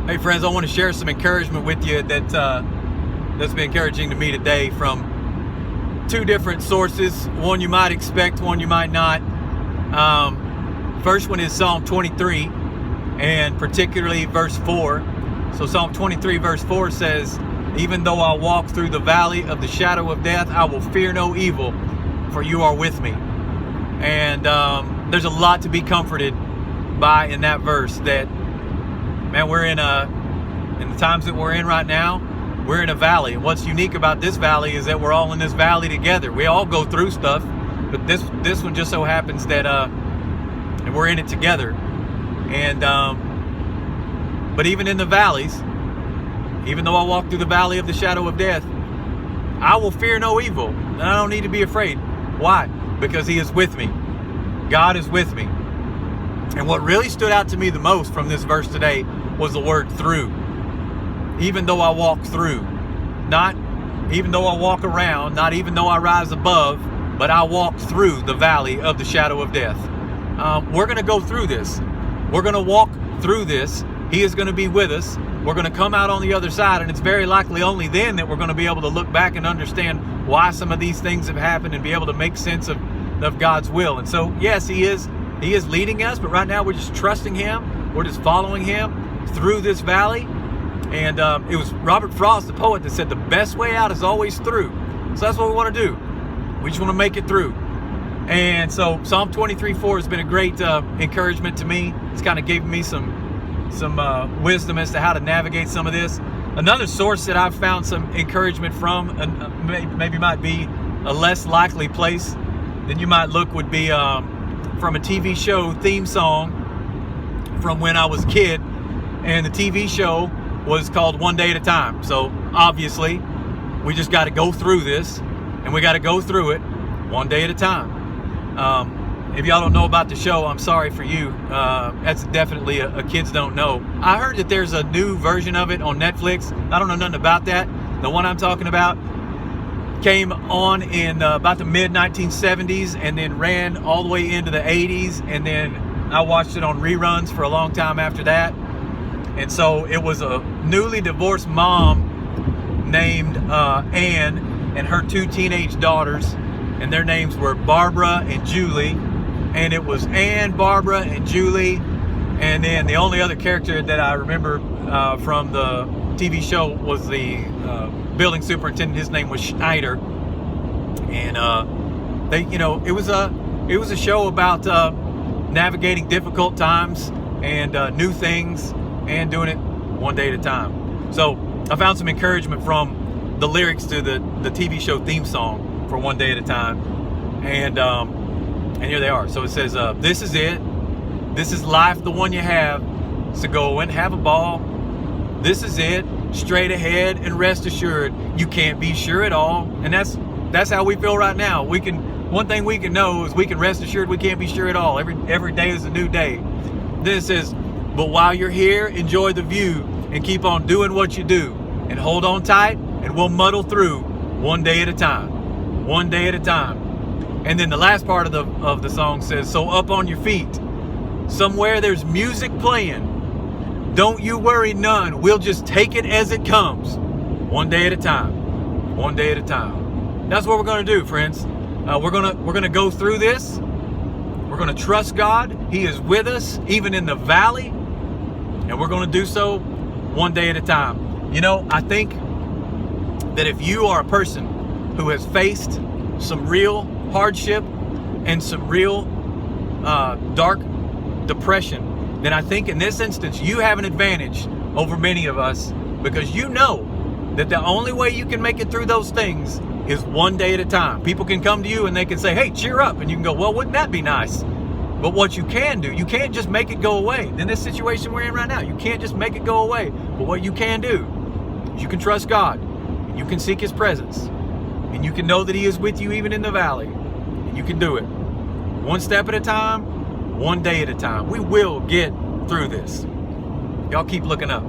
Hey friends, I want to share some encouragement with you that's been encouraging to me today from two different sources. One you might expect, one you might not. First one is Psalm 23, and particularly verse 4. So Psalm 23 verse 4 says, "Even though I walk through the valley of the shadow of death, I will fear no evil, for you are with me." And there's a lot to be comforted by in that verse. That, man, we're in the times that we're in right now, we're in a valley. And what's unique about this valley is that we're all in this valley together. We all go through stuff, but this one just so happens that we're in it together. And but even in the valleys, even though I walk through the valley of the shadow of death, I will fear no evil, and I don't need to be afraid. Why? Because He is with me. God is with me. And what really stood out to me the most from this verse today was the word "through." Even though I walk through, not even though I walk around, not even though I rise above, but I walk through the valley of the shadow of death. We're going to go through this. We're going to walk through this. He is going to be with us. We're going to come out on the other side, and it's very likely only then that we're going to be able to look back and understand why some of these things have happened and be able to make sense of God's will. And so, yes, He is leading us, but right now we're just trusting Him. We're just following Him through this valley. And it was Robert Frost, the poet, that said the best way out is always through. So that's what we want to do. We just want to make it through. And so Psalm 23:4 has been a great encouragement to me. It's kind of given me some wisdom as to how to navigate some of this. Another source that I've found some encouragement from, and maybe might be a less likely place than you might look, would be from a TV show theme song from when I was a kid. And the TV show was called One Day at a Time. So obviously we just got to go through this, and we got to go through it one day at a time. If y'all don't know about the show, I'm sorry for you. That's definitely a kids don't know. I heard that there's a new version of it on Netflix. I don't know nothing about that. The one I'm talking about came on in about the mid 1970s and then ran all the way into the 80s, and then I watched it on reruns for a long time after that. And so it was a newly divorced mom named Ann and her two teenage daughters, and their names were Barbara and Julie. And it was Ann, Barbara, and Julie. And then the only other character that I remember from the TV show was the building superintendent. His name was Schneider. And it was a show about navigating difficult times and new things, and doing it one day at a time. So I found some encouragement from the lyrics to the TV show theme song for One Day at a Time. And here they are. So it says, "This is it. This is life, the one you have. So go and have a ball. This is it. Straight ahead and rest assured. You can't be sure at all." And that's how we feel right now. One thing we can know is we can rest assured we can't be sure at all. Every day is a new day. Then it says, "But while you're here, enjoy the view and keep on doing what you do, and hold on tight, and we'll muddle through one day at a time." One day at a time. And then the last part of the song says, "So up on your feet. Somewhere there's music playing. Don't you worry none. We'll just take it as it comes. One day at a time. One day at a time." That's what we're going to do, friends. We're gonna go through this. We're going to trust God. He is with us, even in the valley. And we're going to do so one day at a time. You know, I think that if you are a person who has faced some real hardship and some real dark depression, then I think in this instance you have an advantage over many of us, because you know that the only way you can make it through those things is one day at a time. People can come to you and they can say, "Hey, cheer up," and you can go, "Well, wouldn't that be nice?" But what you can do, you can't just make it go away. In this situation we're in right now, you can't just make it go away. But what you can do is you can trust God, and you can seek His presence, and you can know that He is with you even in the valley, and you can do it one step at a time, one day at a time. We will get through this. Y'all keep looking up.